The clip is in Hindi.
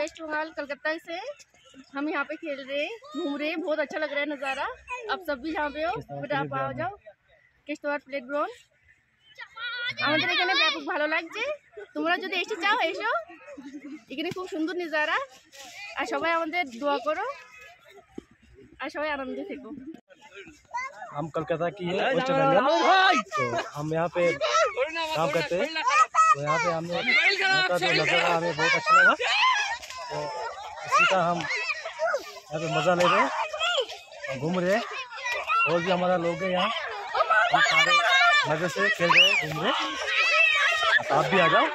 वेस्ट बंगाल कलकत्ता से हम यहाँ पे खेल रहे हैं, घूम रहे हैं, बहुत अच्छा लग रहा है नज़ारा। आप सब भी यहाँ पे हो, बेटा आप आ जाओ किश्तवाड़ प्लेग्राउंड। আমাদের এখানে ব্যাপক ভালো লাগছে, তোমরা যদি এসে চাও এসো, এখানে খুব সুন্দর নজারা। আর সবাই আমাদের দোয়া করো আর সবাই আনন্দে থেকো। हम कलकत्ता की है वेस्ट बंगाल, तो हम यहाँ पे काम करते हैं। तो यहाँ पे हमें जो नज़ारा हमें बहुत अच्छा लगा, तो इसी का हम यहाँ पे मज़ा ले रहे हैं, घूम रहे हैं। और भी हमारा लोग हैं यहाँ, हम सारे मज़े से खेल रहे हैं, घूम रहे हैं। आप भी आ जाओ।